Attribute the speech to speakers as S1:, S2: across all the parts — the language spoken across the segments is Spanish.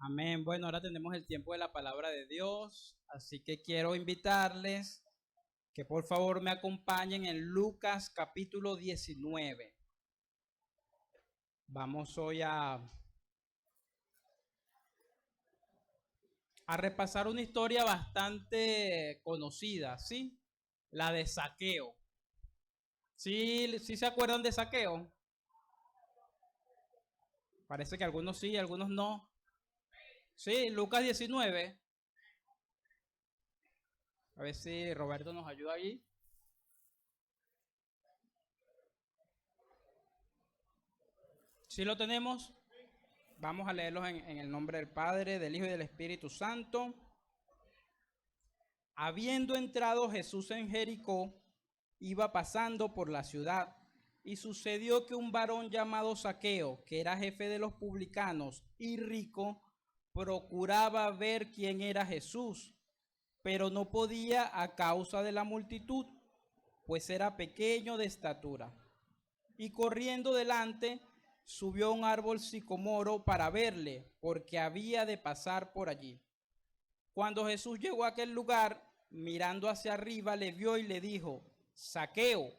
S1: Amén. Bueno, ahora tenemos el tiempo de la palabra de Dios, así que quiero invitarles que por favor me acompañen en Lucas capítulo 19. Vamos hoy a repasar una historia bastante conocida, ¿sí? La de Zaqueo. ¿Sí, sí se acuerdan de Zaqueo? Parece que algunos sí, algunos no. Sí, Lucas 19. A ver si Roberto nos ayuda ahí. ¿Sí lo tenemos? Vamos a leerlos en el nombre del Padre, del Hijo y del Espíritu Santo. Habiendo entrado Jesús en Jericó, iba pasando por la ciudad, y sucedió que un varón llamado Zaqueo, que era jefe de los publicanos y rico, procuraba ver quién era Jesús, pero no podía a causa de la multitud, pues era pequeño de estatura. Y corriendo delante, subió a un árbol sicomoro para verle, porque había de pasar por allí. Cuando Jesús llegó a aquel lugar, mirando hacia arriba, le vio y le dijo: Zaqueo,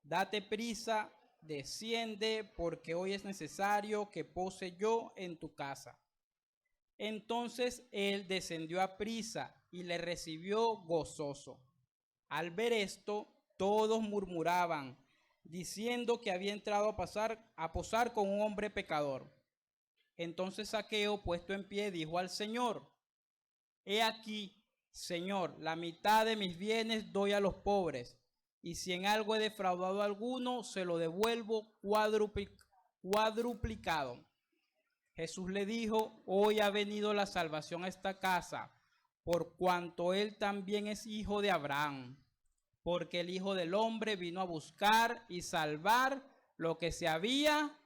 S1: date prisa, desciende, porque hoy es necesario que pose yo en tu casa. Entonces él descendió a prisa y le recibió gozoso. Al ver esto, todos murmuraban, diciendo que había entrado a posar con un hombre pecador. Entonces Zaqueo, puesto en pie, dijo al Señor: He aquí, Señor, la mitad de mis bienes doy a los pobres, y si en algo he defraudado a alguno, se lo devuelvo cuadruplicado. Jesús le dijo: Hoy ha venido la salvación a esta casa, por cuanto él también es hijo de Abraham, porque el Hijo del Hombre vino a buscar y salvar lo que se había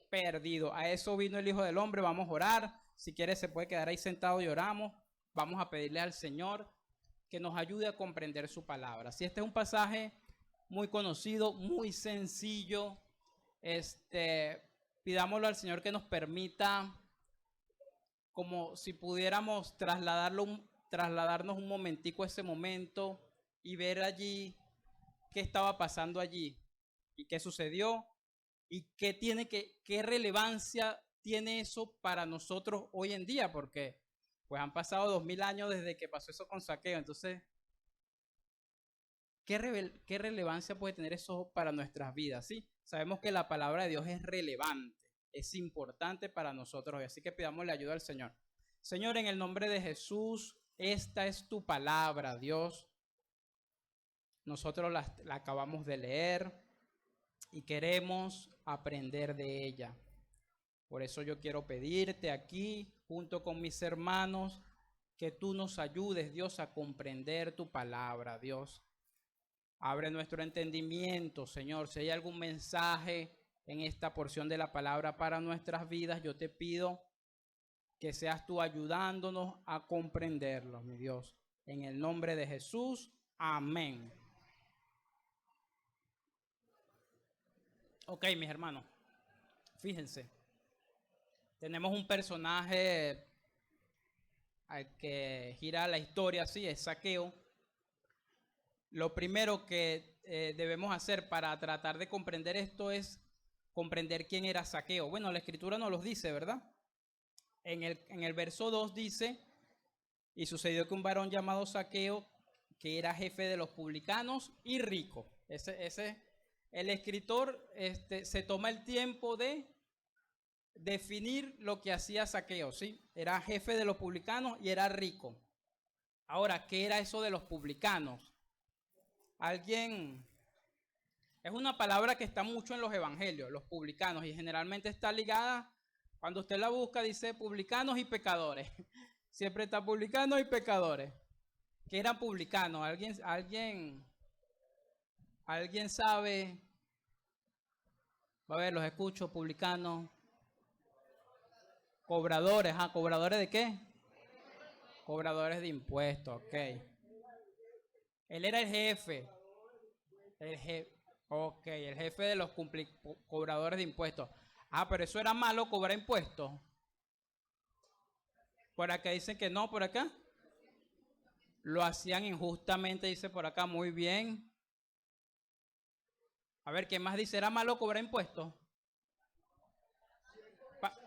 S1: perdido. A eso vino el Hijo del Hombre. Vamos a orar. Si quiere se puede quedar ahí sentado y oramos. Vamos a pedirle al Señor que nos ayude a comprender su palabra. Si este es un pasaje muy conocido, muy sencillo, pidámoslo al Señor que nos permita, como si pudiéramos trasladarnos un momentico a ese momento y ver allí qué estaba pasando allí y qué sucedió y qué relevancia tiene eso para nosotros hoy en día, porque pues han pasado 2000 años desde que pasó eso con Zaqueo. Entonces, ¿qué relevancia puede tener eso para nuestras vidas? ¿Sí? Sabemos que la palabra de Dios es relevante, es importante para nosotros, así que pidámosle ayuda al Señor. Señor, en el nombre de Jesús, esta es tu palabra, Dios. Nosotros la acabamos de leer y queremos aprender de ella. Por eso yo quiero pedirte aquí, junto con mis hermanos, que tú nos ayudes, Dios, a comprender tu palabra, Dios. Abre nuestro entendimiento, Señor. Si hay algún mensaje en esta porción de la palabra para nuestras vidas, yo te pido que seas tú ayudándonos a comprenderlo, mi Dios. En el nombre de Jesús, amén. Ok, mis hermanos, fíjense. Tenemos un personaje al que gira la historia, sí, es Zaqueo. Lo primero que debemos hacer para tratar de comprender esto es comprender quién era Zaqueo. Bueno, la escritura nos los dice, ¿verdad? En el verso 2 dice: y sucedió que un varón llamado Zaqueo, que era jefe de los publicanos y rico. El escritor se toma el tiempo de definir lo que hacía Zaqueo, ¿sí? Era jefe de los publicanos y era rico. Ahora, ¿qué era eso de los publicanos? Alguien, es una palabra que está mucho en los evangelios, los publicanos, y generalmente está ligada, cuando usted la busca, dice publicanos y pecadores. Siempre está publicanos y pecadores. ¿Qué eran publicanos? ¿Alguien sabe? A ver, los escucho, publicanos. Cobradores, ¿cobradores de qué? Cobradores de impuestos, ok. Él era el jefe. Ok, el jefe de los cobradores de impuestos. Pero eso era malo, cobrar impuestos. Por acá dicen que no, por acá. Lo hacían injustamente, dice por acá, muy bien. A ver, ¿qué más dice? ¿Era malo cobrar impuestos? Pa-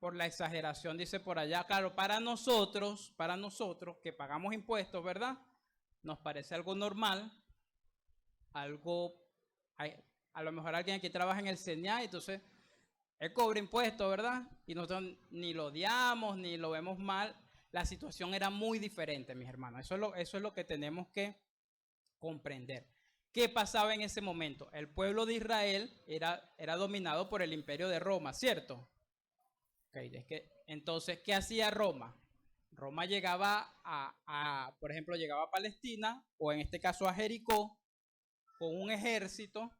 S1: por la exageración, dice por allá. Claro, para nosotros que pagamos impuestos, ¿verdad? Nos parece algo normal, algo, a lo mejor alguien aquí trabaja en el CENIA, entonces él cobra impuestos, ¿verdad? Y nosotros ni lo odiamos, ni lo vemos mal. La situación era muy diferente, mis hermanos. Eso es lo que tenemos que comprender. ¿Qué pasaba en ese momento? El pueblo de Israel era dominado por el imperio de Roma, ¿cierto? Okay, entonces, ¿qué hacía Roma? Roma llegaba por ejemplo, llegaba a Palestina, o en este caso a Jericó, con un ejército,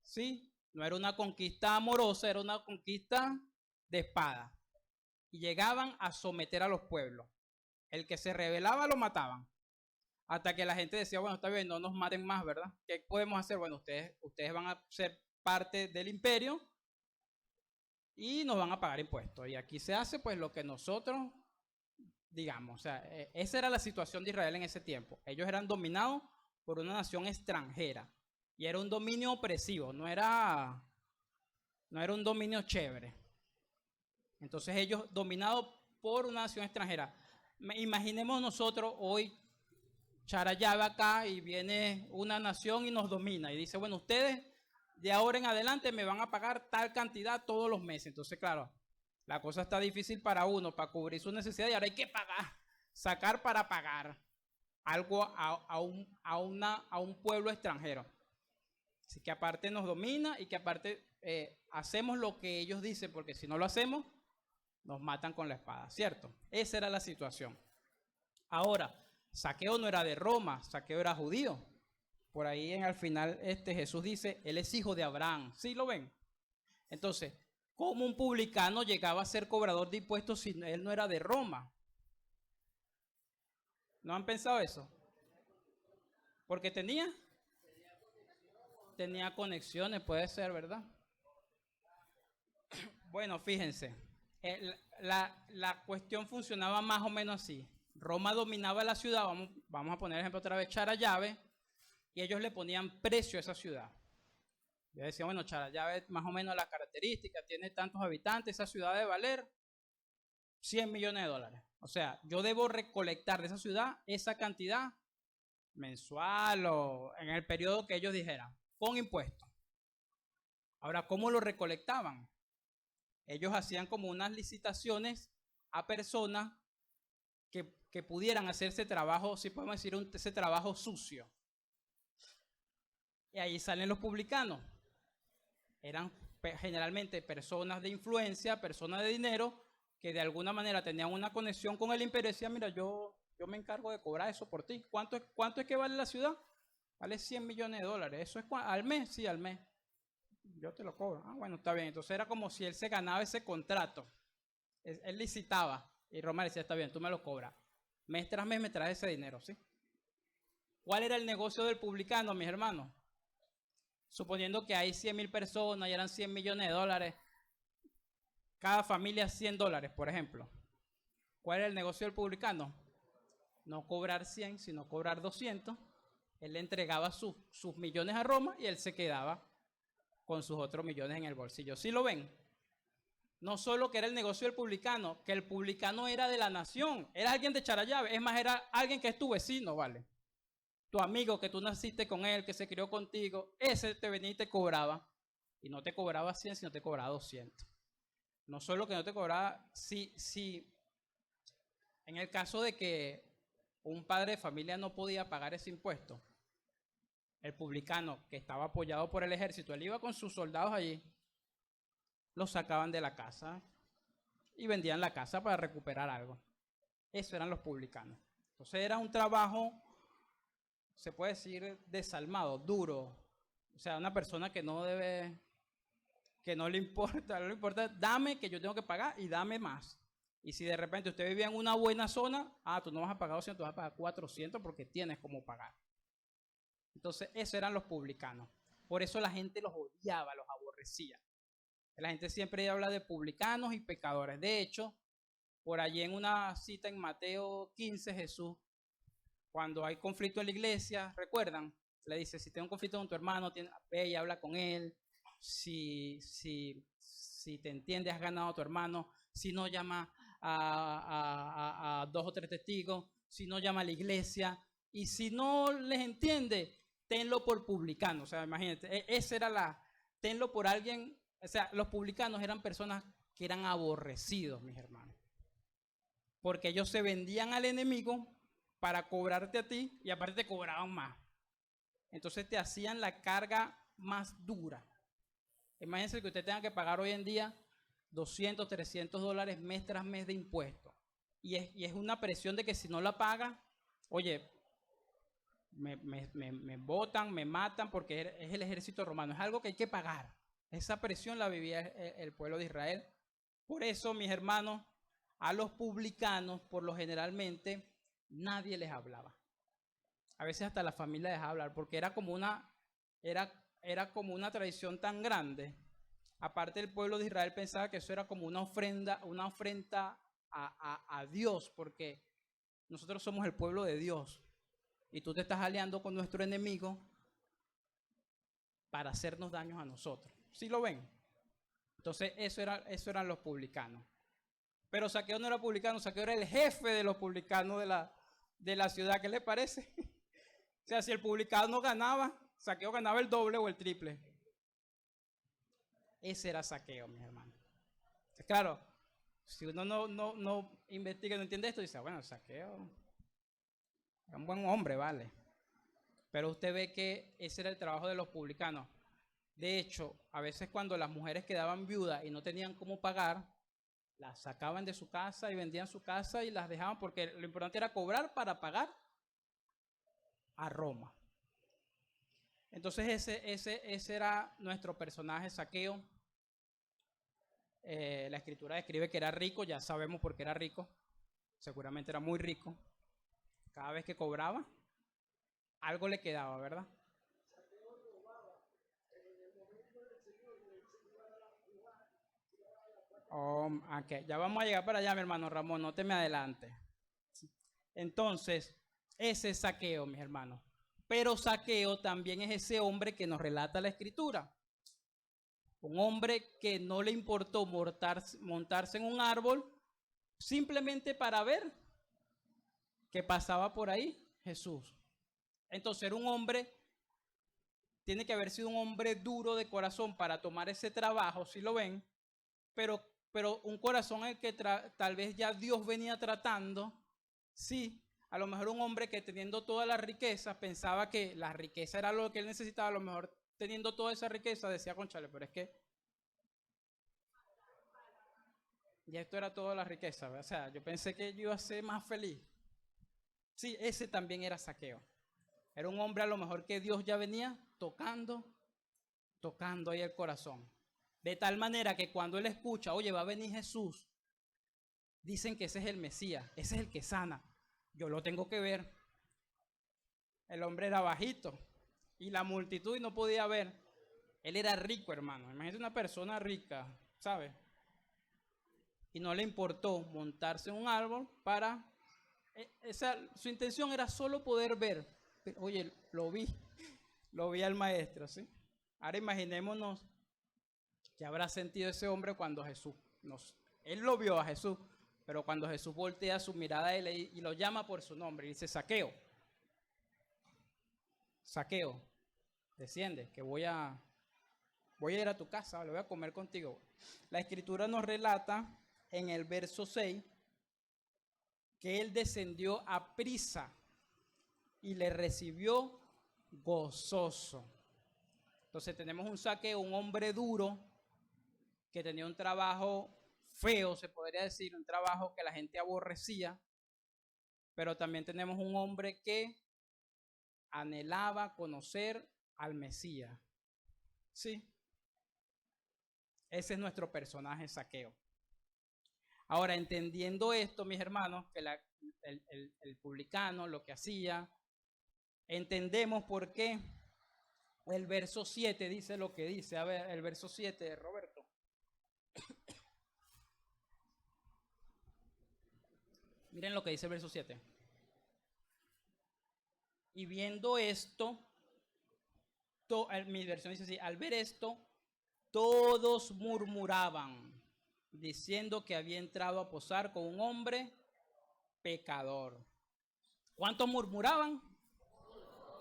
S1: ¿sí? No era una conquista amorosa, era una conquista de espada. Y llegaban a someter a los pueblos. El que se rebelaba lo mataban. Hasta que la gente decía, bueno, está bien, no nos maten más, ¿verdad? ¿Qué podemos hacer? Bueno, ustedes van a ser parte del imperio y nos van a pagar impuestos. Y aquí se hace pues lo que nosotros digamos. O sea, esa era la situación de Israel en ese tiempo. Ellos eran dominados por una nación extranjera. Y era un dominio opresivo, no era un dominio chévere. Entonces ellos dominados por una nación extranjera. Imaginemos nosotros hoy Charallave acá y viene una nación y nos domina y dice, bueno, ustedes de ahora en adelante me van a pagar tal cantidad todos los meses. Entonces, claro, la cosa está difícil para uno, para cubrir su necesidad y ahora hay que pagar, sacar para pagar algo a un pueblo extranjero. Así que aparte nos domina y que aparte hacemos lo que ellos dicen, porque si no lo hacemos, nos matan con la espada, ¿cierto? Esa era la situación. Ahora, Zaqueo no era de Roma, Zaqueo era judío. Por ahí al final Jesús dice, él es hijo de Abraham. ¿Sí lo ven? Entonces, ¿cómo un publicano llegaba a ser cobrador de impuestos si él no era de Roma? ¿No han pensado eso? Porque tenía conexiones, puede ser, ¿verdad? Bueno, fíjense, la cuestión funcionaba más o menos así. Roma dominaba la ciudad, vamos a poner ejemplo otra vez, Charallave, y ellos le ponían precio a esa ciudad. Yo decía, bueno, Charallave más o menos las características, tiene tantos habitantes, esa ciudad debe valer 100 millones de dólares. O sea, yo debo recolectar de esa ciudad esa cantidad mensual o en el periodo que ellos dijeran, con impuestos. Ahora, ¿cómo lo recolectaban? Ellos hacían como unas licitaciones a personas que pudieran hacer ese trabajo, si podemos decir, ese trabajo sucio. Y ahí salen los publicanos. Eran generalmente personas de influencia, personas de dinero, que de alguna manera tenían una conexión con el imperio y decían, mira, yo me encargo de cobrar eso por ti. ¿Cuánto es que vale la ciudad? Vale 100 millones de dólares. ¿Eso es al mes? Sí, al mes. Yo te lo cobro. Ah, bueno, está bien. Entonces era como si él se ganaba ese contrato. Él licitaba. Y Roma decía, está bien, tú me lo cobras. Mes tras mes me traes ese dinero, ¿sí? ¿Cuál era el negocio del publicano, mis hermanos? Suponiendo que hay 100.000 personas y eran 100 millones de dólares, cada familia 100 dólares, por ejemplo. ¿Cuál era el negocio del publicano? No cobrar 100, sino cobrar 200. Él le entregaba sus millones a Roma y él se quedaba con sus otros millones en el bolsillo. ¿Sí lo ven? No solo que era el negocio del publicano, que el publicano era de la nación, era alguien de Charallave, es más, era alguien que es tu vecino, ¿vale? Tu amigo, que tú naciste con él, que se crió contigo, ese te venía y te cobraba. Y no te cobraba 100, sino te cobraba 200. No solo que no te cobraba, si en el caso de que un padre de familia no podía pagar ese impuesto, el publicano que estaba apoyado por el ejército, él iba con sus soldados allí, los sacaban de la casa y vendían la casa para recuperar algo. Eso eran los publicanos. Entonces era un trabajo, se puede decir, desalmado, duro. O sea, una persona que no debe, que no le importa, dame que yo tengo que pagar y dame más. Y si de repente usted vivía en una buena zona, tú no vas a pagar 200, tú vas a pagar 400 porque tienes como pagar. Entonces, esos eran los publicanos. Por eso la gente los odiaba, los aborrecía. La gente siempre habla de publicanos y pecadores. De hecho, Por allí en una cita en Mateo 15, Jesús, cuando hay conflicto en la iglesia, ¿recuerdan? Le dice, si tienes un conflicto con tu hermano, ve y habla con él. Si te entiendes, has ganado a tu hermano. Si no, llama a 2 o 3 testigos. Si no, llama a la iglesia. Y si no les entiende, tenlo por publicano. O sea, imagínate, esa era tenlo por alguien. O sea, los publicanos eran personas que eran aborrecidos, mis hermanos. Porque ellos se vendían al enemigo para cobrarte a ti y aparte te cobraban más. Entonces te hacían la carga más dura. Imagínense que usted tenga que pagar hoy en día $200, $300 mes tras mes de impuestos. Y es una presión de que si no la paga, oye, me botan, me matan porque es el ejército romano. Es algo que hay que pagar. Esa presión la vivía el pueblo de Israel. Por eso, mis hermanos, a los publicanos, por lo generalmente, nadie les hablaba. A veces hasta la familia dejaba hablar, porque era como una tradición tan grande. Aparte, el pueblo de Israel pensaba que eso era como una ofrenda a Dios, porque nosotros somos el pueblo de Dios. Y tú te estás aliando con nuestro enemigo para hacernos daños a nosotros. ¿Sí lo ven? Entonces, eso eran los publicanos. Pero Zaqueo no era publicano, Zaqueo era el jefe de los publicanos de la ciudad. ¿Qué les parece? O sea, si el publicano ganaba, Zaqueo ganaba el doble o el triple. Ese era Zaqueo, mis hermanos. Claro, si uno no investiga, no entiende esto, dice, bueno, Zaqueo era un buen hombre, vale. Pero usted ve que ese era el trabajo de los publicanos. De hecho, a veces cuando las mujeres quedaban viudas y no tenían cómo pagar, las sacaban de su casa y vendían su casa y las dejaban porque lo importante era cobrar para pagar a Roma. Entonces ese era nuestro personaje, Zaqueo. La escritura describe que era rico, ya sabemos por qué era rico. Seguramente era muy rico. Cada vez que cobraba, algo le quedaba, ¿verdad? Okay. Ya vamos a llegar para allá, mi hermano Ramón, no te me adelantes. Entonces, ese es Zaqueo, mis hermanos. Pero Zaqueo también es ese hombre que nos relata la escritura. Un hombre que no le importó montarse en un árbol simplemente para ver que pasaba por ahí Jesús. Entonces era un hombre, tiene que haber sido un hombre duro de corazón para tomar ese trabajo, si lo ven, pero un corazón en el que tal vez ya Dios venía tratando, sí, a lo mejor un hombre que teniendo toda la riqueza pensaba que la riqueza era lo que él necesitaba, a lo mejor teniendo toda esa riqueza decía, conchale, pero es que ya esto era toda la riqueza, ¿verdad? O sea, yo pensé que yo iba a ser más feliz. Sí, ese también era Zaqueo. Era un hombre a lo mejor que Dios ya venía tocando ahí el corazón. De tal manera que cuando él escucha, oye, va a venir Jesús, dicen que ese es el Mesías, ese es el que sana. Yo lo tengo que ver. El hombre era bajito y la multitud no podía ver. Él era rico, hermano. Imagínate una persona rica, ¿sabes? Y no le importó montarse en un árbol para... su intención era solo poder ver. Pero, oye, lo vi al maestro, ¿sí? Ahora imaginémonos qué habrá sentido ese hombre cuando él lo vio a Jesús, pero cuando Jesús voltea su mirada a él y lo llama por su nombre y dice, Zaqueo, Zaqueo, desciende, que voy a ir a tu casa, lo voy a comer contigo. La escritura nos relata en el verso 6 que él descendió a prisa y le recibió gozoso. Entonces tenemos un Zaqueo, un hombre duro, que tenía un trabajo feo, se podría decir, un trabajo que la gente aborrecía, pero también tenemos un hombre que anhelaba conocer al Mesías. Sí, ese es nuestro personaje Zaqueo. Ahora, entendiendo esto, mis hermanos, que el publicano lo que hacía, entendemos por qué el verso 7 dice lo que dice. A ver, el verso 7, Roberto. Miren lo que dice el verso 7. Y viendo esto, mi versión dice así, al ver esto, todos murmuraban, diciendo que había entrado a posar con un hombre pecador. ¿Cuántos murmuraban?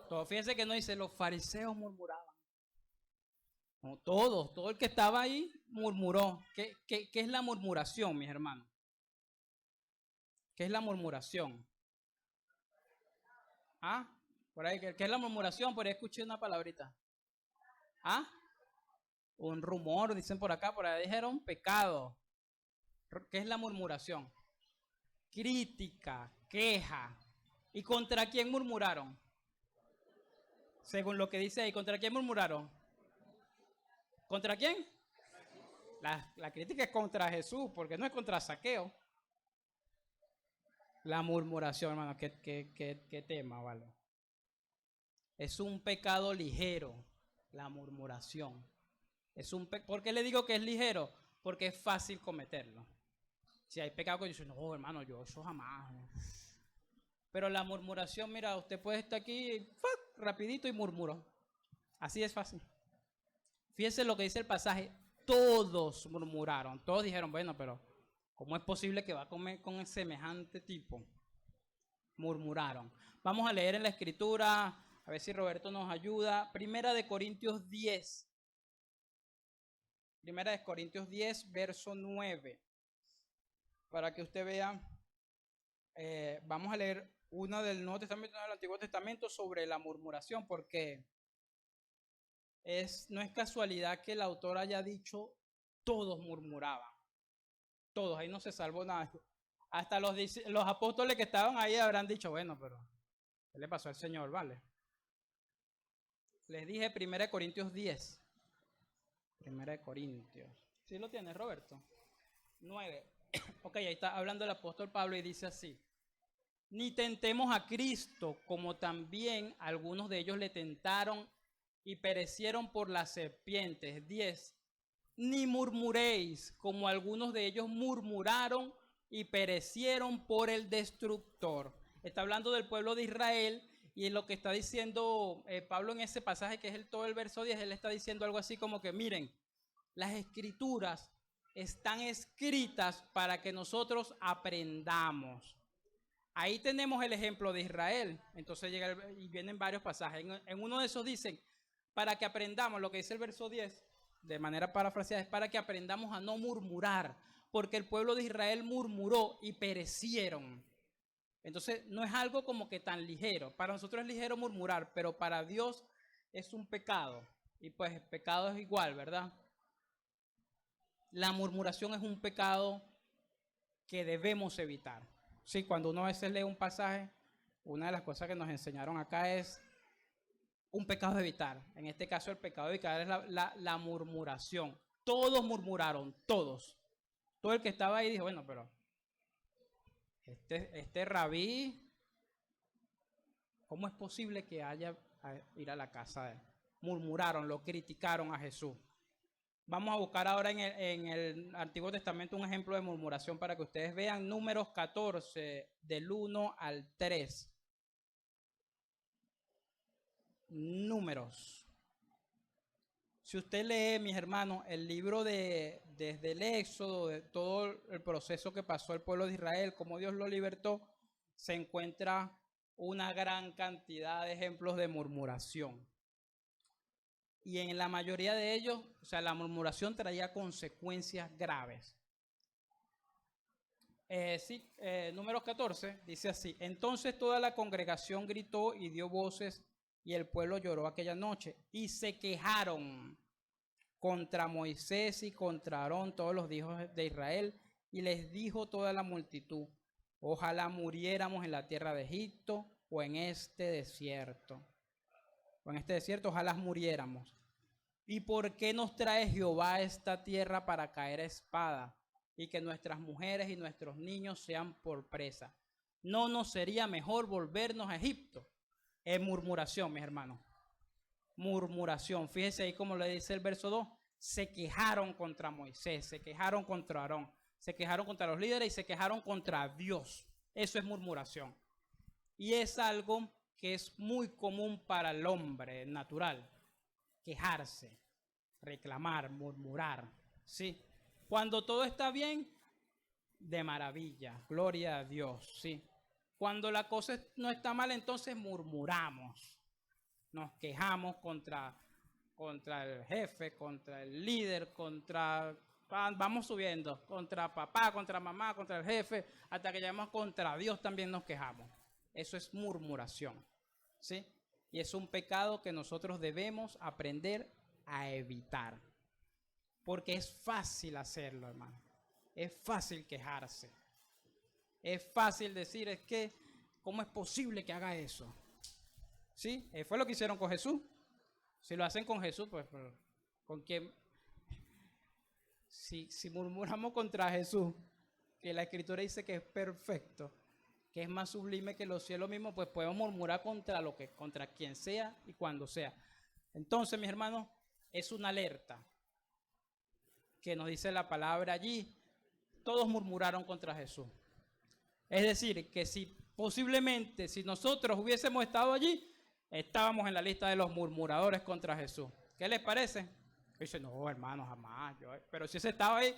S1: Todos. Fíjense que no dice los fariseos murmuraban. No, todos, todo el que estaba ahí murmuró. ¿Qué es la murmuración, mis hermanos? ¿Qué es la murmuración? ¿Ah? Por ahí, ¿qué es la murmuración? Por ahí escuché una palabrita. ¿Ah? Un rumor, dicen por acá, por ahí dijeron pecado. ¿Qué es la murmuración? Crítica, queja. ¿Y contra quién murmuraron? Según lo que dice ahí, ¿contra quién murmuraron? ¿Contra quién? La crítica es contra Jesús, porque no es contra Zaqueo. La murmuración, hermano, qué tema, ¿vale? Es un pecado ligero, la murmuración. ¿Por qué le digo que es ligero? Porque es fácil cometerlo. Si hay pecado que dice, no, hermano, yo eso jamás. Pero la murmuración, mira, usted puede estar aquí rapidito y murmuró. Así es fácil. Fíjense lo que dice el pasaje. Todos murmuraron. Todos dijeron, bueno, pero ¿cómo es posible que va a comer con semejante tipo? Murmuraron. Vamos a leer en la escritura, a ver si Roberto nos ayuda. Primera de Corintios 10. Primera de Corintios 10, verso 9. Para que usted vea, vamos a leer uno del Nuevo Testamento y del Antiguo Testamento sobre la murmuración, porque no es casualidad que el autor haya dicho todos murmuraban. Todos, ahí no se salvó nada. Hasta los apóstoles que estaban ahí habrán dicho, bueno, pero ¿qué le pasó al Señor? Vale. Les dije 1 Corintios 10. 1 Corintios. ¿Sí lo tienes, Roberto? 9. Ok, ahí está hablando el apóstol Pablo y dice así. Ni tentemos a Cristo, como también algunos de ellos le tentaron y perecieron por las serpientes. 10. Ni murmuréis, como algunos de ellos murmuraron y perecieron por el destructor. Está hablando del pueblo de Israel y lo que está diciendo Pablo en ese pasaje, que es todo el verso 10, él está diciendo algo así como que miren, las escrituras están escritas para que nosotros aprendamos. Ahí tenemos el ejemplo de Israel. Entonces y vienen varios pasajes. En uno de esos dicen, para que aprendamos, lo que dice el verso 10, de manera parafraseada, es para que aprendamos a no murmurar, porque el pueblo de Israel murmuró y perecieron. Entonces no es algo como que tan ligero. Para nosotros es ligero murmurar, pero para Dios es un pecado. Y pues el pecado es igual, ¿verdad? La murmuración es un pecado que debemos evitar. Sí, cuando uno a veces lee un pasaje, una de las cosas que nos enseñaron acá es un pecado de evitar. En este caso el pecado de evitar es la murmuración. Todos murmuraron, todos. Todo el que estaba ahí dijo, bueno, pero este rabí, ¿cómo es posible que haya a ir a la casa de él? Murmuraron, lo criticaron a Jesús. Vamos a buscar ahora en el Antiguo Testamento un ejemplo de murmuración para que ustedes vean. Números 14, del 1 al 3. Números. Si usted lee, mis hermanos, el libro desde el Éxodo, de todo el proceso que pasó el pueblo de Israel, cómo Dios lo libertó, se encuentra una gran cantidad de ejemplos de murmuración. Y en la mayoría de ellos, o sea, la murmuración traía consecuencias graves. Números 14 dice así: entonces toda la congregación gritó y dio voces, y el pueblo lloró aquella noche, y se quejaron contra Moisés y contra Aarón todos los hijos de Israel, y les dijo toda la multitud: ojalá muriéramos en la tierra de Egipto o en este desierto. Ojalá muriéramos. ¿Y por qué nos trae Jehová a esta tierra para caer a espada y que nuestras mujeres y nuestros niños sean por presa? ¿No nos sería mejor volvernos a Egipto? Es murmuración, mis hermanos. Murmuración. Fíjese ahí como le dice el verso 2. Se quejaron contra Moisés, se quejaron contra Aarón, se quejaron contra los líderes y se quejaron contra Dios. Eso es murmuración. Y es algo que es muy común para el hombre natural. Quejarse, reclamar, murmurar, ¿sí? Cuando todo está bien, de maravilla, gloria a Dios, ¿sí? Cuando la cosa no está mal, entonces murmuramos, nos quejamos contra el jefe, contra el líder, vamos subiendo, contra papá, contra mamá, contra el jefe, hasta que llegamos contra Dios también nos quejamos. Eso es murmuración, ¿sí? Y es un pecado que nosotros debemos aprender a evitar. Porque es fácil hacerlo, hermano. Es fácil quejarse. Es fácil decir, es que, ¿cómo es posible que haga eso? ¿Sí? Fue lo que hicieron con Jesús. Si lo hacen con Jesús, pues, ¿con quién? Si murmuramos contra Jesús, que la Escritura dice que es perfecto, que es más sublime que los cielos mismos, pues podemos murmurar contra quien sea y cuando sea. Entonces, mis hermanos, es una alerta que nos dice la palabra allí. Todos murmuraron contra Jesús. Es decir, que posiblemente si nosotros hubiésemos estado allí, estábamos en la lista de los murmuradores contra Jesús. ¿Qué les parece? Dice, no, hermano, jamás. Pero si ese estaba ahí,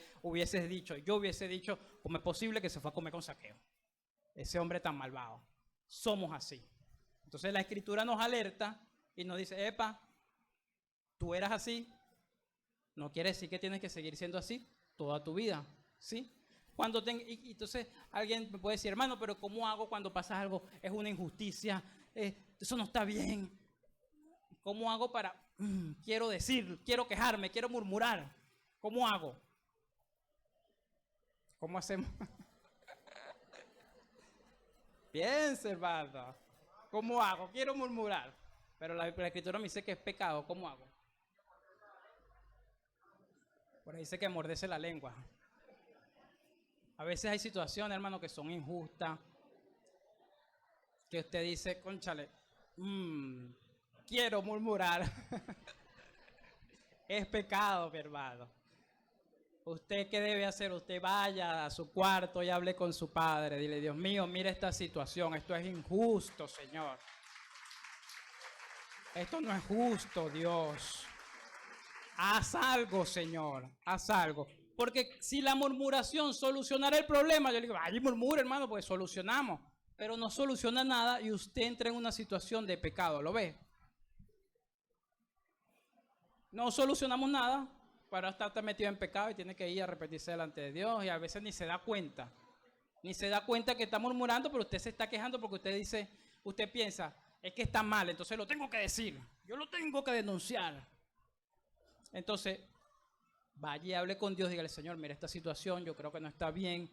S1: yo hubiese dicho, ¿cómo es posible que se fue a comer con Zaqueo? Ese hombre tan malvado. Somos así. Entonces la Escritura nos alerta y nos dice, epa, tú eras así, no quiere decir que tienes que seguir siendo así toda tu vida, ¿sí? Entonces alguien me puede decir, hermano, pero ¿cómo hago cuando pasa algo? Es una injusticia, eso no está bien. ¿Cómo hago quiero decir, quiero quejarme, quiero murmurar? ¿Cómo hago? ¿Cómo hacemos? Piensa, hermano. ¿Cómo hago? Quiero murmurar. Pero la Escritura me dice que es pecado. ¿Cómo hago? Por ahí dice que mordece la lengua. A veces hay situaciones, hermano, que son injustas. Que usted dice, cónchale, quiero murmurar. Es pecado, mi hermano. ¿Usted qué debe hacer? Usted vaya a su cuarto y hable con su padre. Dile, Dios mío, mira esta situación. Esto es injusto, Señor. Esto no es justo, Dios. Haz algo, Señor. Haz algo. Porque si la murmuración solucionara el problema, yo le digo, ay, murmura, hermano, pues solucionamos. Pero no soluciona nada y usted entra en una situación de pecado. ¿Lo ve? No solucionamos nada para estar metido en pecado y tiene que ir a arrepentirse delante de Dios y a veces ni se da cuenta. Ni se da cuenta que está murmurando, pero usted se está quejando porque usted piensa, es que está mal, entonces lo tengo que decir. Yo lo tengo que denunciar. Entonces, vaya y hable con Dios, dígale, Señor, mira esta situación, yo creo que no está bien,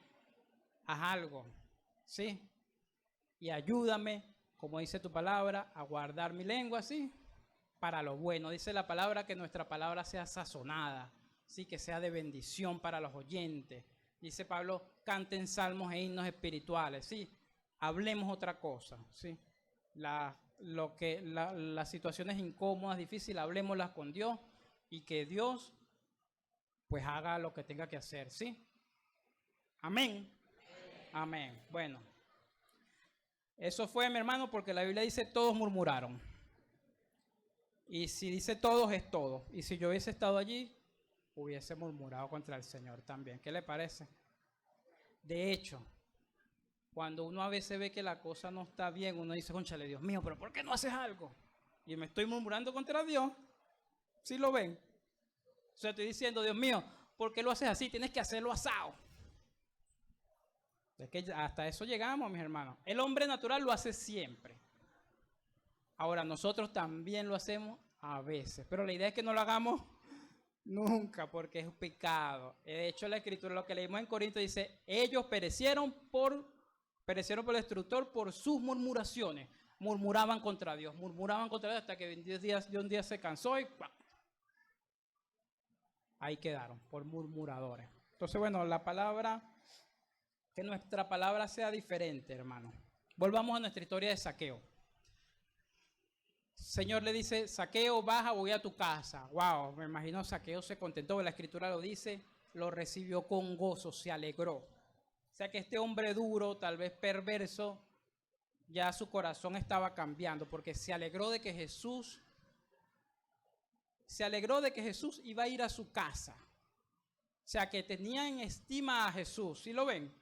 S1: haz algo, ¿sí? Y ayúdame, como dice tu palabra, a guardar mi lengua, ¿sí? Para lo bueno. Dice la palabra que nuestra palabra sea sazonada, ¿sí? Que sea de bendición para los oyentes. Dice Pablo, canten salmos e himnos espirituales, ¿sí? Hablemos otra cosa, ¿sí? Las situaciones incómodas, difíciles, hablemoslas con Dios y que Dios pues haga lo que tenga que hacer, ¿sí? Amén. Amén. Bueno, eso fue, mi hermano, porque la Biblia dice todos murmuraron. Y si dice todos, es todos. Y si yo hubiese estado allí, hubiese murmurado contra el Señor también. ¿Qué le parece? De hecho, cuando uno a veces ve que la cosa no está bien, uno dice, cónchale, Dios mío, pero ¿por qué no haces algo? Y me estoy murmurando contra Dios. ¿Sí lo ven? O sea, estoy diciendo, Dios mío, ¿por qué lo haces así? Tienes que hacerlo asado. Es que hasta eso llegamos, mis hermanos. El hombre natural lo hace siempre. Ahora, nosotros también lo hacemos a veces. Pero la idea es que no lo hagamos nunca, porque es un pecado. De hecho, la Escritura, lo que leímos en Corintios, dice, ellos perecieron por el destructor por sus murmuraciones. Murmuraban contra Dios hasta que un día se cansó y ¡pam! Ahí quedaron, por murmuradores. Entonces, bueno, que nuestra palabra sea diferente, hermano. Volvamos a nuestra historia de Zaqueo. Señor le dice, Zaqueo, baja, voy a tu casa. Wow, me imagino Zaqueo se contentó, la Escritura lo dice, lo recibió con gozo, se alegró. O sea que este hombre duro, tal vez perverso, ya su corazón estaba cambiando porque se alegró de que Jesús iba a ir a su casa. O sea que tenía en estima a Jesús. ¿Sí lo ven?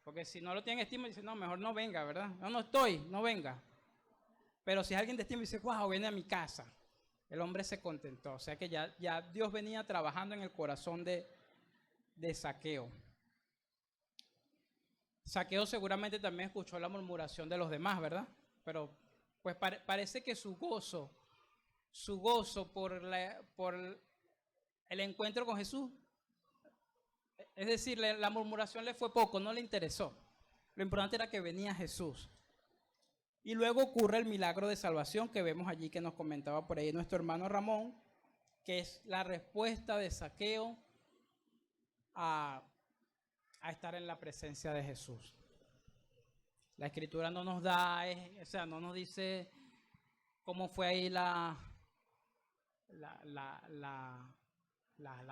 S1: Porque si no lo tienen en estima, dicen, no, mejor no venga, ¿verdad? No estoy, no venga. Pero si alguien de estima dice, wow, viene a mi casa, el hombre se contentó. O sea que ya Dios venía trabajando en el corazón de Zaqueo. Zaqueo seguramente también escuchó la murmuración de los demás, ¿verdad? Pero pues parece que su gozo por el encuentro con Jesús, es decir, la murmuración le fue poco, no le interesó. Lo importante era que venía Jesús. Y luego ocurre el milagro de salvación que vemos allí, que nos comentaba por ahí nuestro hermano Ramón, que es la respuesta de Zaqueo a estar en la presencia de Jesús. La escritura no nos da, no nos dice cómo fue ahí la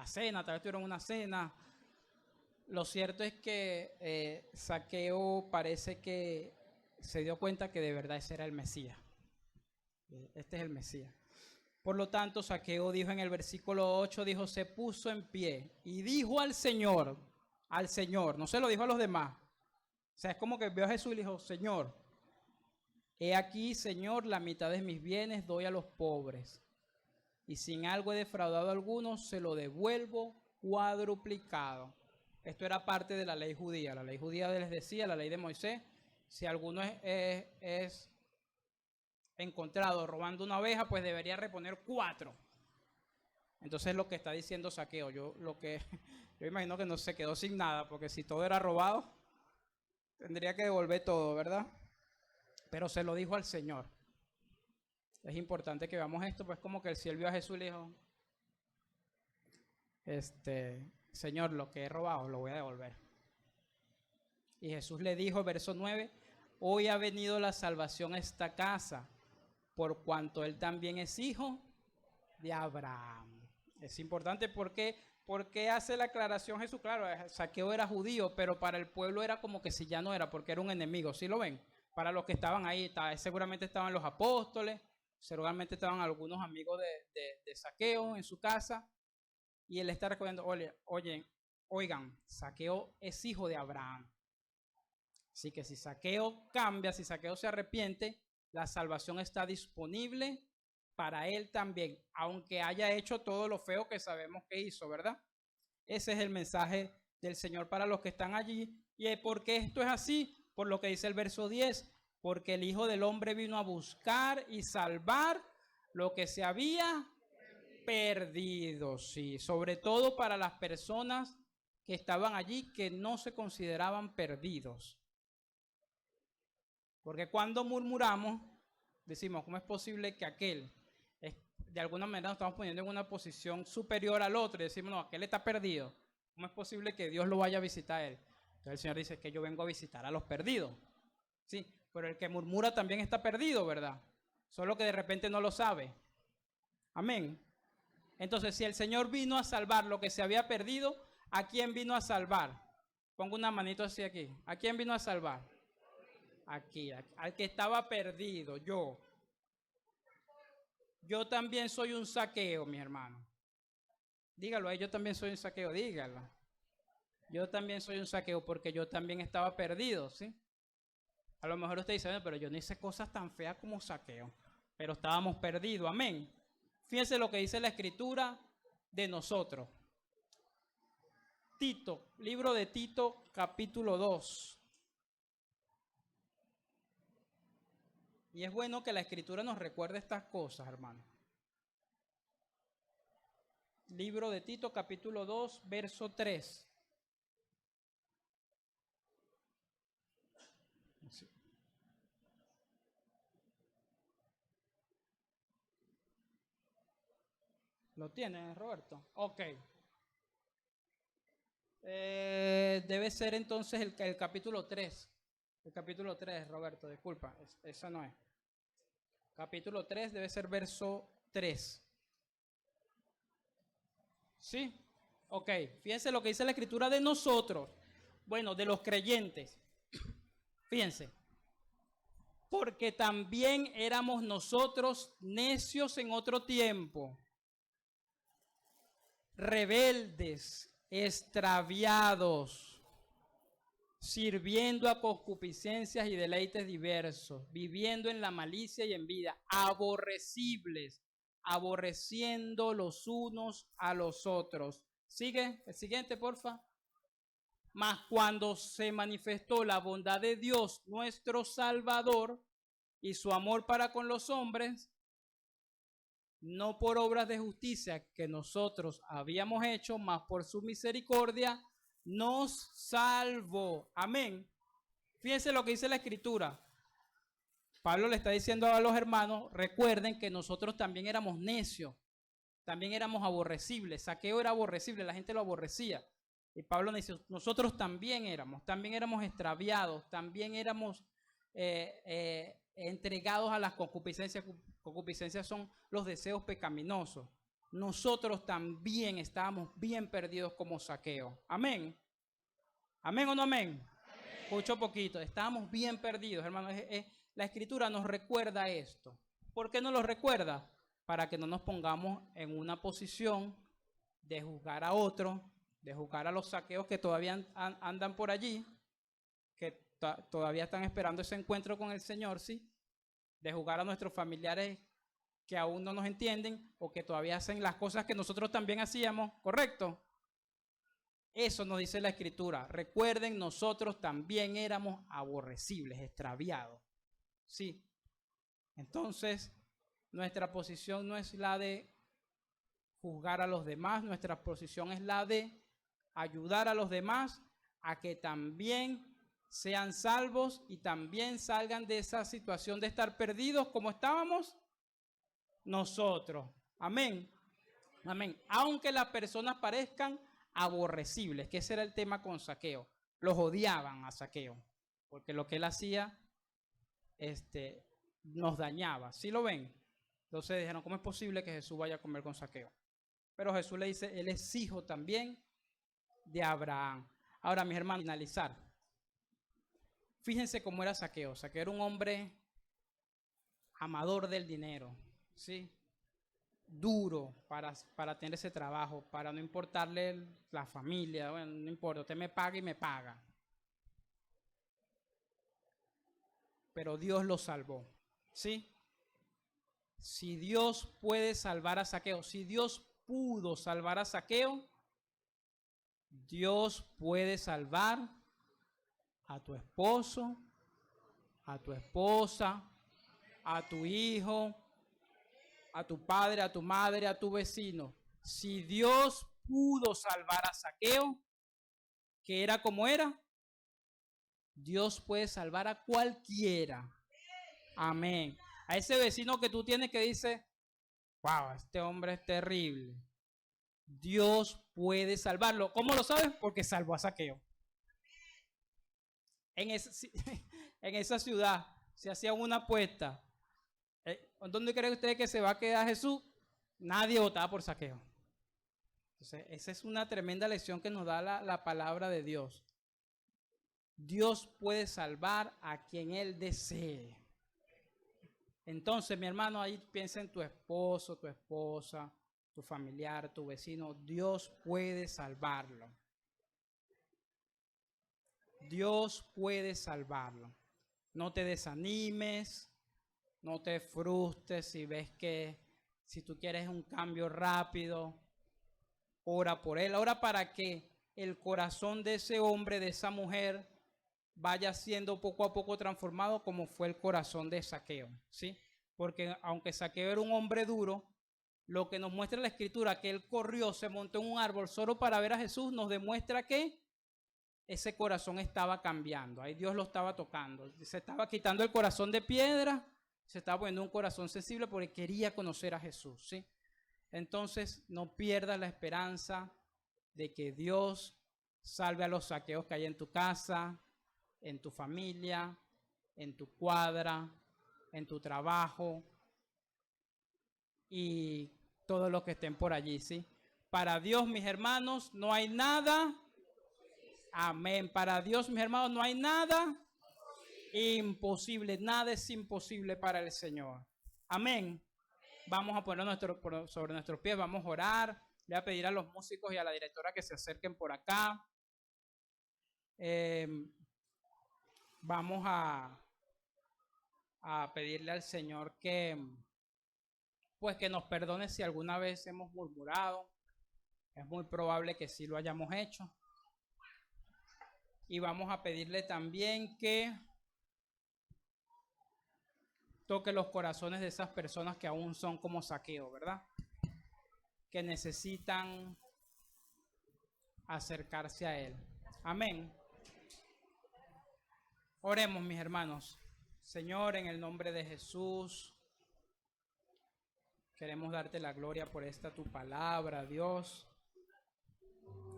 S1: cena, tal vez tuvieron una cena. Lo cierto es que Zaqueo parece que se dio cuenta que de verdad ese era el Mesías. Este es el Mesías. Por lo tanto, Zaqueo dijo en el versículo 8, dijo, se puso en pie y dijo al Señor, no se lo dijo a los demás. O sea, es como que vio a Jesús y le dijo, Señor, he aquí, Señor, la mitad de mis bienes doy a los pobres. Y sin algo he defraudado a algunos, se lo devuelvo cuadruplicado. Esto era parte de la ley judía. La ley judía les decía, la ley de Moisés, si alguno es encontrado robando una oveja, pues debería reponer 4. Entonces lo que está diciendo Zaqueo, yo imagino que no se quedó sin nada, porque si todo era robado, tendría que devolver todo, ¿verdad? Pero se lo dijo al Señor. Es importante que veamos esto, pues como que el cielo vio a Jesús y le dijo, Señor, lo que he robado lo voy a devolver. Y Jesús le dijo, verso 9, hoy ha venido la salvación a esta casa, por cuanto él también es hijo de Abraham. Es importante porque hace la aclaración Jesús. Claro, Zaqueo era judío, pero para el pueblo era como que si ya no era, porque era un enemigo. ¿Sí lo ven? Para los que estaban ahí, seguramente estaban los apóstoles, seguramente estaban algunos amigos de Zaqueo en su casa, y él está recordando, oigan, Zaqueo es hijo de Abraham. Así que si Zaqueo cambia, si Zaqueo se arrepiente, la salvación está disponible para él también, aunque haya hecho todo lo feo que sabemos que hizo, ¿verdad? Ese es el mensaje del Señor para los que están allí. ¿Y por qué esto es así? Por lo que dice el verso 10, porque el Hijo del Hombre vino a buscar y salvar lo que se había perdido, sí, sobre todo para las personas que estaban allí que no se consideraban perdidos. Porque cuando murmuramos, decimos, ¿cómo es posible que aquel, de alguna manera nos estamos poniendo en una posición superior al otro y decimos, no, aquel está perdido? ¿Cómo es posible que Dios lo vaya a visitar a él? Entonces el Señor dice que yo vengo a visitar a los perdidos. Sí, pero el que murmura también está perdido, ¿verdad? Solo que de repente no lo sabe. Amén. Entonces, si el Señor vino a salvar lo que se había perdido, ¿a quién vino a salvar? Pongo una manito así aquí. ¿A quién vino a salvar? Aquí, al que estaba perdido, yo. Yo también soy un Zaqueo, mi hermano. Dígalo, yo también soy un Zaqueo, dígalo. Yo también soy un Zaqueo porque yo también estaba perdido, ¿sí? A lo mejor usted dice, pero yo no hice cosas tan feas como Zaqueo, pero estábamos perdidos, amén. Fíjense lo que dice la escritura de nosotros. Tito, libro de Tito, capítulo 2. Y es bueno que la escritura nos recuerde estas cosas, hermano. Libro de Tito, capítulo 2, verso 3. Sí. ¿Lo tiene, Roberto? Ok. Debe ser entonces el capítulo 3. El capítulo 3, Roberto, disculpa, esa no es. Capítulo 3 debe ser verso 3. ¿Sí? Ok, fíjense lo que dice la escritura de nosotros. bueno, de los creyentes. Fíjense, porque también éramos nosotros necios en otro tiempo, rebeldes, extraviados, sirviendo a concupiscencias y deleites diversos, viviendo en la malicia y envidia, aborrecibles, aborreciendo los unos a los otros. Sigue, el siguiente, porfa. Mas cuando se manifestó la bondad de Dios, nuestro Salvador, y su amor para con los hombres, no por obras de justicia que nosotros habíamos hecho, mas por su misericordia, nos salvó. Amén. Fíjense lo que dice la Escritura. Pablo le está diciendo a los hermanos, recuerden que nosotros también éramos necios, también éramos aborrecibles. Zaqueo era aborrecible, la gente lo aborrecía. Y Pablo nos dice, nosotros también éramos extraviados, también éramos entregados a las concupiscencias. Concupiscencias son los deseos pecaminosos. Nosotros también estábamos bien perdidos como Zaqueo. Amén. ¿Amén o no amén? Escucho poquito. Estábamos bien perdidos, hermanos. La Escritura nos recuerda esto. ¿Por qué nos lo recuerda? Para que no nos pongamos en una posición de juzgar a otro, de juzgar a los Zaqueos que todavía andan por allí, que todavía están esperando ese encuentro con el Señor, ¿sí? De juzgar a nuestros familiares que aún no nos entienden o que todavía hacen las cosas que nosotros también hacíamos, ¿correcto? Eso nos dice la Escritura. Recuerden, nosotros también éramos aborrecibles, extraviados, ¿sí? Entonces, nuestra posición no es la de juzgar a los demás, nuestra posición es la de ayudar a los demás a que también sean salvos y también salgan de esa situación de estar perdidos como estábamos nosotros. Amén. Amén. Aunque las personas parezcan aborrecibles, que ese era el tema con Zaqueo. Los odiaban a Zaqueo, porque lo que él hacía nos dañaba. ¿Sí lo ven? Entonces dijeron, ¿cómo es posible que Jesús vaya a comer con Zaqueo? Pero Jesús le dice, él es hijo también de Abraham. Ahora, mis hermanos, finalizar. Fíjense cómo era Zaqueo. Zaqueo era un hombre amador del dinero, ¿sí? Duro para tener ese trabajo, para no importarle la familia. Bueno, no importa, usted me paga y me paga. Pero Dios lo salvó, ¿sí? Si Dios puede salvar a Zaqueo, si Dios pudo salvar a Zaqueo, Dios puede salvar a tu esposo, a tu esposa, a tu hijo, a tu padre, a tu madre, a tu vecino. Si Dios pudo salvar a Zaqueo, que era como era, Dios puede salvar a cualquiera. Amén. A ese vecino que tú tienes que dice, wow, este hombre es terrible. Dios puede salvarlo. ¿Cómo lo sabes? Porque salvó a Zaqueo. En esa ciudad se hacía una apuesta. ¿Dónde cree usted que se va a quedar Jesús? Nadie votaba por Zaqueo. Entonces, esa es una tremenda lección que nos da la palabra de Dios. Dios puede salvar a quien Él desee. Entonces, mi hermano, ahí piensa en tu esposo, tu esposa, tu familiar, tu vecino. Dios puede salvarlo. Dios puede salvarlo. No te desanimes, no te frustres si ves que si tú quieres un cambio rápido, ora por él. Ora para que el corazón de ese hombre, de esa mujer, vaya siendo poco a poco transformado como fue el corazón de Zaqueo, ¿sí? Porque aunque Zaqueo era un hombre duro, lo que nos muestra la Escritura, que él corrió, se montó en un árbol solo para ver a Jesús, nos demuestra que ese corazón estaba cambiando. Ahí Dios lo estaba tocando. Se estaba quitando el corazón de piedra, se estaba poniendo un corazón sensible porque quería conocer a Jesús, ¿sí? Entonces, no pierdas la esperanza de que Dios salve a los Zaqueos que hay en tu casa, en tu familia, en tu cuadra, en tu trabajo y todos los que estén por allí, ¿sí? Para Dios, mis hermanos, no hay nada Amén. Para Dios, mis hermanos, no hay nada imposible. Nada es imposible para el Señor. Amén. Vamos a poner sobre nuestros pies, vamos a orar. Le voy a pedir a los músicos y a la directora que se acerquen por acá. Vamos a pedirle al Señor que nos perdone si alguna vez hemos murmurado. Es muy probable que sí lo hayamos hecho. Y vamos a pedirle también que toque los corazones de esas personas que aún son como Zaqueo, ¿verdad? Que necesitan acercarse a Él. Amén. Oremos, mis hermanos. Señor, en el nombre de Jesús, queremos darte la gloria por esta tu palabra, Dios.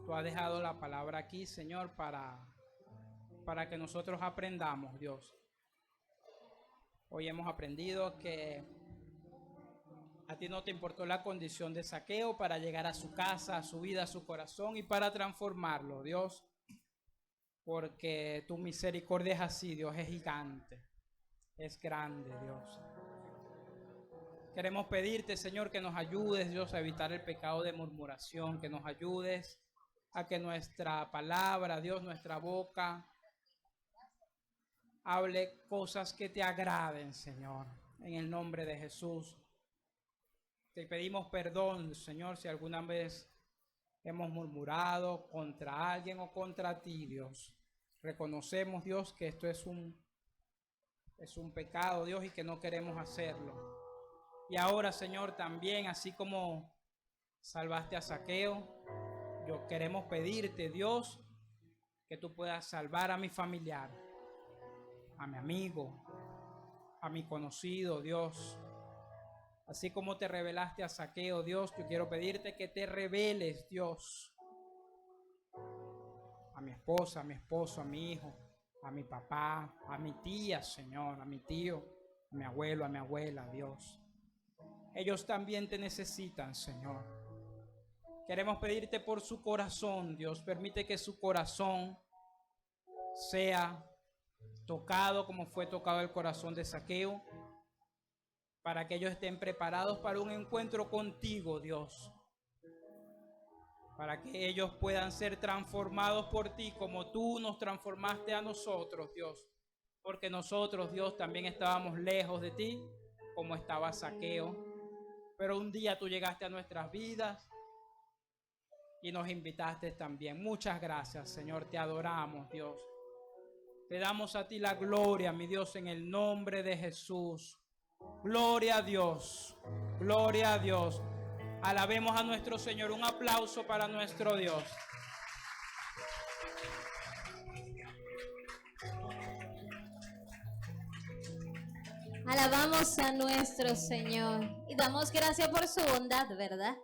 S1: Tú has dejado la palabra aquí, Señor, para que nosotros aprendamos, Dios. Hoy hemos aprendido que a ti no te importó la condición de Zaqueo para llegar a su casa, a su vida, a su corazón y para transformarlo, Dios. Porque tu misericordia es así, Dios, es gigante, es grande, Dios. Queremos pedirte, Señor, que nos ayudes, Dios, a evitar el pecado de murmuración, que nos ayudes a que nuestra palabra, Dios, nuestra boca, hable cosas que te agraden, Señor, en el nombre de Jesús. Te pedimos perdón, Señor, si alguna vez hemos murmurado contra alguien o contra ti, Dios. Reconocemos, Dios, que esto es un pecado, Dios, y que no queremos hacerlo. Y ahora, Señor, también, así como salvaste a Zaqueo, yo queremos pedirte, Dios, que tú puedas salvar a mi familiar, a mi amigo, a mi conocido, Dios. Así como te revelaste a Zaqueo, Dios, yo quiero pedirte que te reveles, Dios, a mi esposa, a mi esposo, a mi hijo, a mi papá, a mi tía, Señor, a mi tío, a mi abuelo, a mi abuela, Dios. Ellos también te necesitan, Señor. Queremos pedirte por su corazón, Dios. Permite que su corazón sea tocado como fue tocado el corazón de Zaqueo, para que ellos estén preparados para un encuentro contigo, Dios. Para que ellos puedan ser transformados por ti como tú nos transformaste a nosotros, Dios. Porque nosotros, Dios, también estábamos lejos de ti, como estaba Zaqueo. Pero un día tú llegaste a nuestras vidas y nos invitaste también. Muchas gracias, Señor. Te adoramos, Dios. Te damos a ti la gloria, mi Dios, en el nombre de Jesús. Gloria a Dios. Gloria a Dios. Alabemos a nuestro Señor. Un aplauso para nuestro Dios.
S2: Alabamos a nuestro Señor y damos gracias por su bondad, ¿verdad?